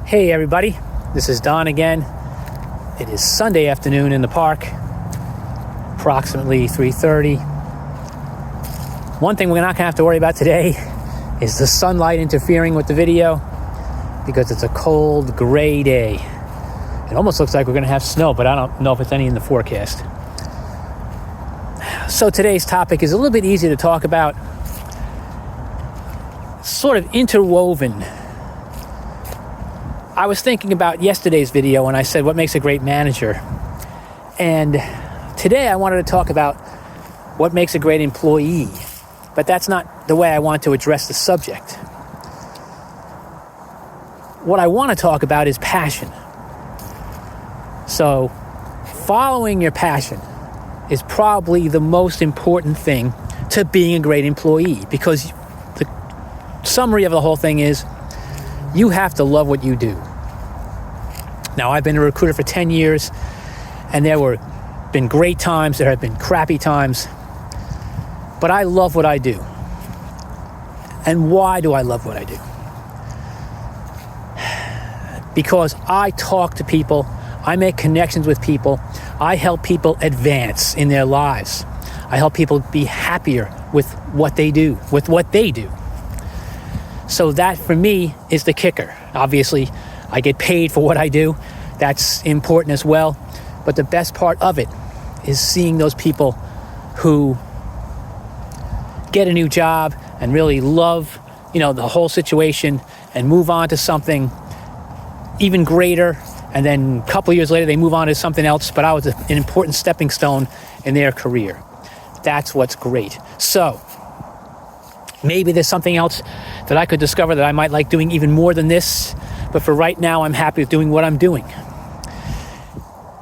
Hey everybody, this is Don again. It is Sunday afternoon in the park, approximately 3:30. One thing we're not going to have to worry about today is the sunlight interfering with the video because it's a cold, gray day. It almost looks like we're going to have snow, but I don't know if it's any in the forecast. So today's topic is a little bit easier to talk about, sort of interwoven. I was thinking about yesterday's video when I said what makes a great manager. And today I wanted to talk about what makes a great employee. But that's not the way I want to address the subject. What I want to talk about is passion. So, following your passion is probably the most important thing to being a great employee, because the summary of the whole thing is you have to love what you do. Now, I've been a recruiter for 10 years, and there have been great times, there have been crappy times, but I love what I do. And why do I love what I do? Because I talk to people, I make connections with people, I help people advance in their lives. I help people be happier with what they do, So that, for me, is the kicker. Obviously, I get paid for what I do. That's important as well. But the best part of it is seeing those people who get a new job and really love, the whole situation and move on to something even greater. And then a couple of years later, they move on to something else. But I was an important stepping stone in their career. That's what's great. So maybe there's something else that I could discover that I might like doing even more than this. But for right now, I'm happy with doing what I'm doing.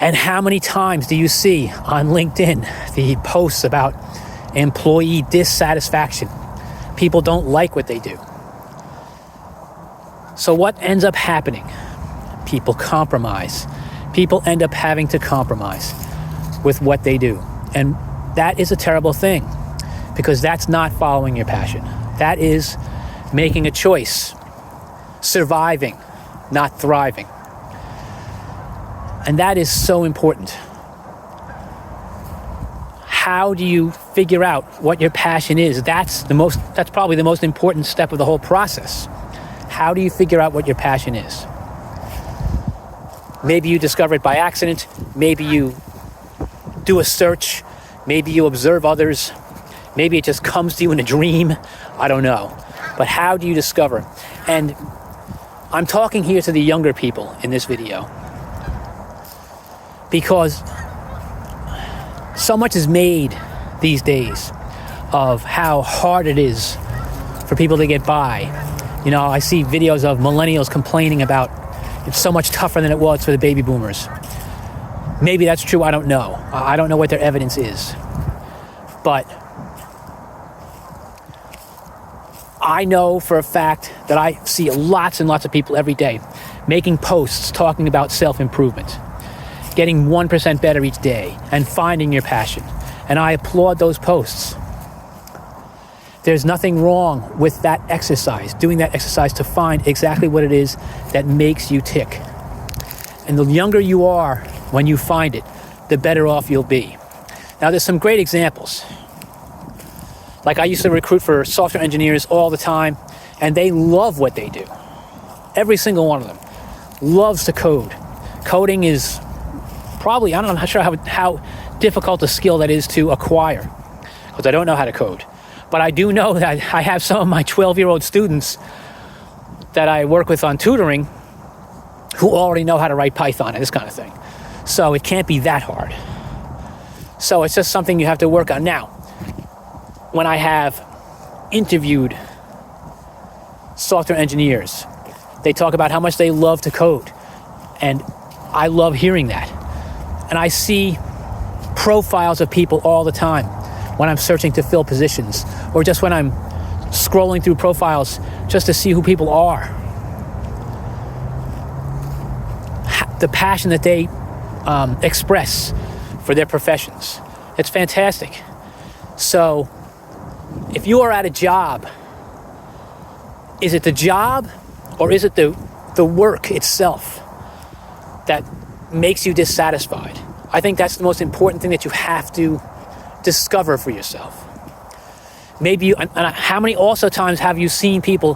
And how many times do you see on LinkedIn the posts about employee dissatisfaction? People don't like what they do. So what ends up happening? People compromise. People end up having to compromise with what they do. And that is a terrible thing, because that's not following your passion. That is making a choice, surviving, not thriving. And that is so important. How do you figure out what your passion is? That's probably the most important step of the whole process. How do you figure out what your passion is? Maybe you discover it by accident. Maybe you do a search. Maybe you observe others. Maybe it just comes to you in a dream. I don't know. But how do you discover? And I'm talking here to the younger people in this video, because so much is made these days of how hard it is for people to get by. I see videos of millennials complaining about it's so much tougher than it was for the baby boomers. Maybe that's true, I don't know. I don't know what their evidence is. But I know for a fact that I see lots and lots of people every day making posts talking about self-improvement, getting 1% better each day, and finding your passion. And I applaud those posts. There's nothing wrong with that exercise, doing that exercise to find exactly what it is that makes you tick. And the younger you are when you find it, the better off you'll be. Now, there's some great examples. Like, I used to recruit for software engineers all the time, and they love what they do. Every single one of them loves to code. Coding is probably, I'm not sure how difficult a skill that is to acquire, because I don't know how to code. But I do know that I have some of my 12-year-old students that I work with on tutoring who already know how to write Python and this kind of thing. So it can't be that hard. So it's just something you have to work on. Now, when I have interviewed software engineers, they talk about how much they love to code. And I love hearing that. And I see profiles of people all the time when I'm searching to fill positions, or just when I'm scrolling through profiles just to see who people are. The passion that they express for their professions. It's fantastic. So if you are at a job, is it the job or is it the the work itself that makes you dissatisfied. I think that's the most important thing that you have to discover for yourself. Maybe you, and how many also times have you seen people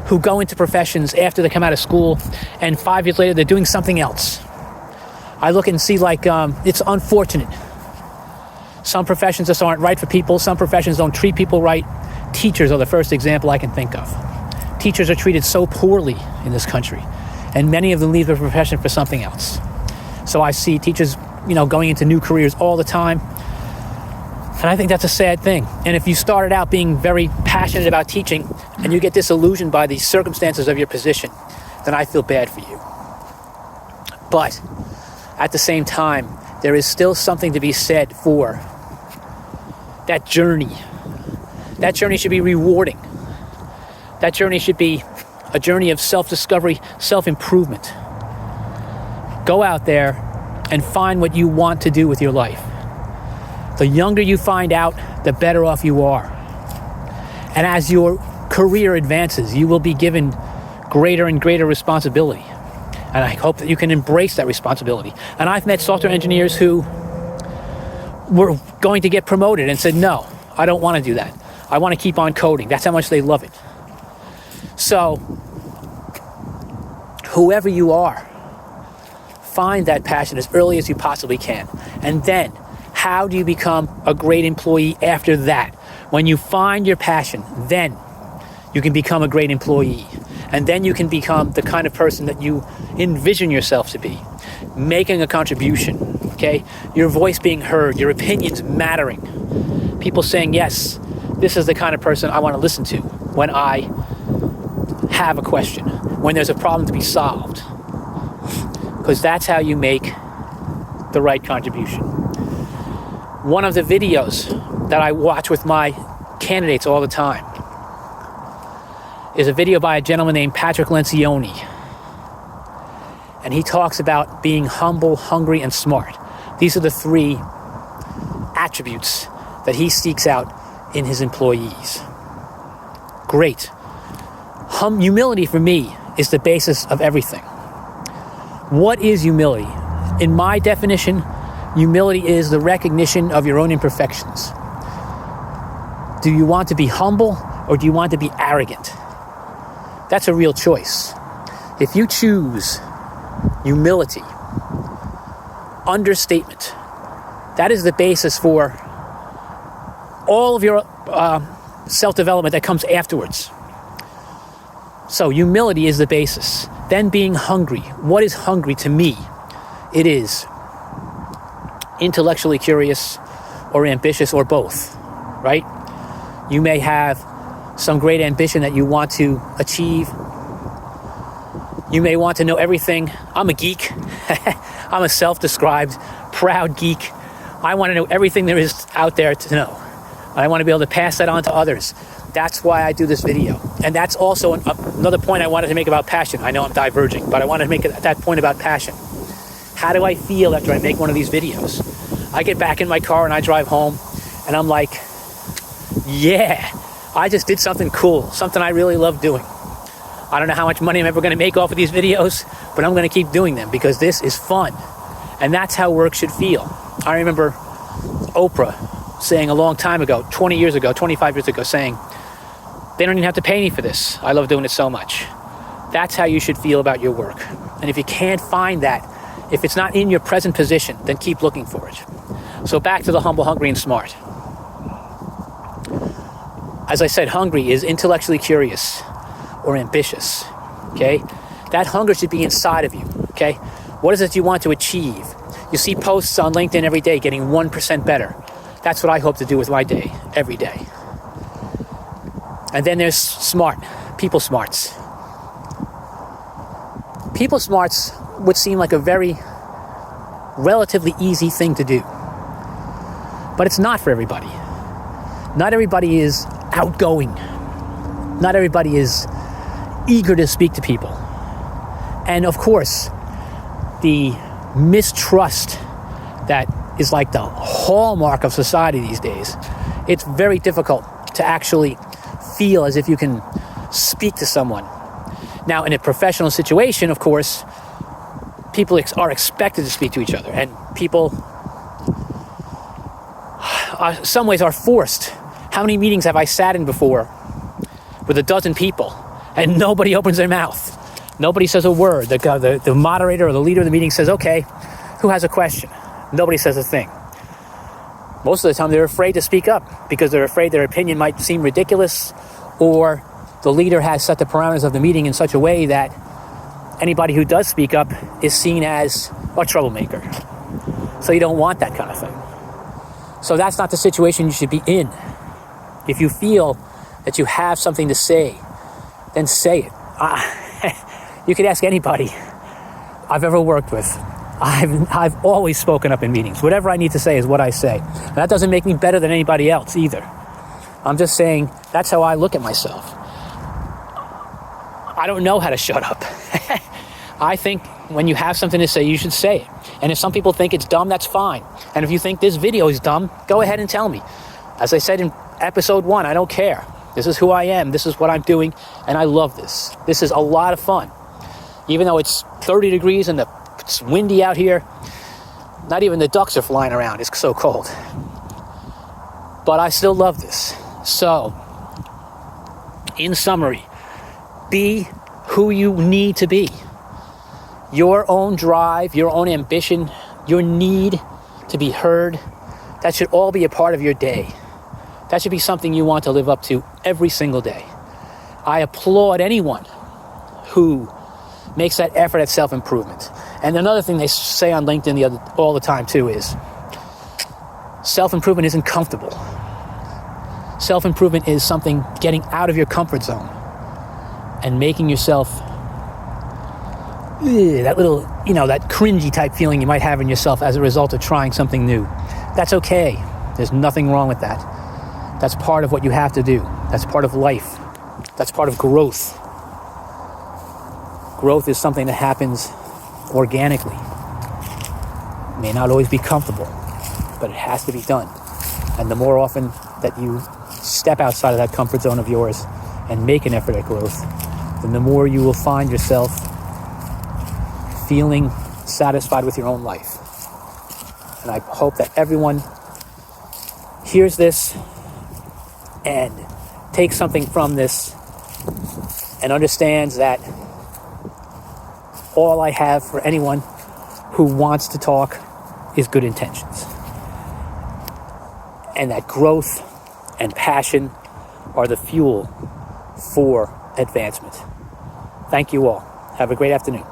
who go into professions after they come out of school and 5 years later they're doing something else? I look and see it's unfortunate. Some professions just aren't right for people. Some professions don't treat people right. Teachers are the first example I can think of. Teachers are treated so poorly in this country, and many of them leave their profession for something else. So I see teachers, going into new careers all the time. And I think that's a sad thing. And if you started out being very passionate about teaching and you get disillusioned by the circumstances of your position, then I feel bad for you. But at the same time, there is still something to be said for that journey. That journey should be rewarding. That journey should be a journey of self-discovery, self-improvement. Go out there and find what you want to do with your life. The younger you find out, the better off you are. And as your career advances, you will be given greater and greater responsibility. And I hope that you can embrace that responsibility. And I've met software engineers who were going to get promoted and said, no, I don't want to do that. I want to keep on coding. That's how much they love it. So, whoever you are, find that passion as early as you possibly can. And then, how do you become a great employee after that? When you find your passion, then you can become a great employee. And then you can become the kind of person that you envision yourself to be, making a contribution, okay? Your voice being heard, your opinions mattering. People saying, yes, this is the kind of person I want to listen to when I have a question, when there's a problem to be solved. Because that's how you make the right contribution. One of the videos that I watch with my candidates all the time is a video by a gentleman named Patrick Lencioni. And he talks about being humble, hungry, and smart. These are the 3 attributes that he seeks out in his employees. Great. Humility for me is the basis of everything. What is humility? In my definition, humility is the recognition of your own imperfections. Do you want to be humble or do you want to be arrogant? That's a real choice. If you choose humility, understatement, that is the basis for all of your self-development that comes afterwards. So humility is the basis. Then being hungry. What is hungry to me? It is intellectually curious or ambitious or both, right? You may have some great ambition that you want to achieve. You may want to know everything. I'm a geek. I'm a self-described proud geek. I want to know everything there is out there to know. I want to be able to pass that on to others. That's why I do this video. And that's also another point I wanted to make about passion. I know I'm diverging, but I wanted to make that point about passion. How do I feel after I make one of these videos? I get back in my car and I drive home and I'm like, yeah, I just did something cool, something I really love doing. I don't know how much money I'm ever going to make off of these videos, but I'm going to keep doing them because this is fun. And that's how work should feel. I remember Oprah saying a long time ago, 20 years ago, 25 years ago, saying, they don't even have to pay me for this. I love doing it so much. That's how you should feel about your work. And if you can't find that, if it's not in your present position, then keep looking for it. So back to the humble, hungry, and smart. As I said, hungry is intellectually curious or ambitious, okay? That hunger should be inside of you, okay? What is it you want to achieve? You see posts on LinkedIn every day getting 1% better. That's what I hope to do with my day, every day. And then there's smart, people smarts. People smarts would seem like a very relatively easy thing to do. But it's not for everybody. Not everybody is outgoing. Not everybody is eager to speak to people. And of course, the mistrust that is like the hallmark of society these days, it's very difficult to actually feel as if you can speak to someone. Now, in a professional situation, of course, people are expected to speak to each other, and people, some ways, are forced. How many meetings have I sat in before with a dozen people, and nobody opens their mouth? Nobody says a word. The moderator or the leader of the meeting says, okay, who has a question? Nobody says a thing. Most of the time, they're afraid to speak up because they're afraid their opinion might seem ridiculous, or the leader has set the parameters of the meeting in such a way that anybody who does speak up is seen as a troublemaker. So you don't want that kind of thing. So that's not the situation you should be in. If you feel that you have something to say, then say it. You could ask anybody I've ever worked with. I've always spoken up in meetings. Whatever I need to say is what I say. And that doesn't make me better than anybody else either. I'm just saying that's how I look at myself. I don't know how to shut up. I think when you have something to say, you should say it. And if some people think it's dumb, that's fine. And if you think this video is dumb, go ahead and tell me. As I said in episode 1, I don't care. This is who I am. This is what I'm doing. And I love this. This is a lot of fun. Even though it's 30 degrees and it's windy out here, not even the ducks are flying around. It's so cold. But I still love this. So, in summary, be who you need to be. Your own drive, your own ambition, your need to be heard, that should all be a part of your day. That should be something you want to live up to every single day. I applaud anyone who makes that effort at self-improvement. And another thing they say on LinkedIn all the time too is self-improvement isn't comfortable. Self-improvement is something getting out of your comfort zone and making yourself that little, that cringy type feeling you might have in yourself as a result of trying something new. That's okay. There's nothing wrong with that. That's part of what you have to do. That's part of life. That's part of growth. Growth is something that happens organically. It may not always be comfortable, but it has to be done. And the more often that you step outside of that comfort zone of yours and make an effort at growth, then the more you will find yourself feeling satisfied with your own life. And I hope that everyone hears this and takes something from this and understands that all I have for anyone who wants to talk is good intentions. And that growth and passion are the fuel for advancement. Thank you all. Have a great afternoon.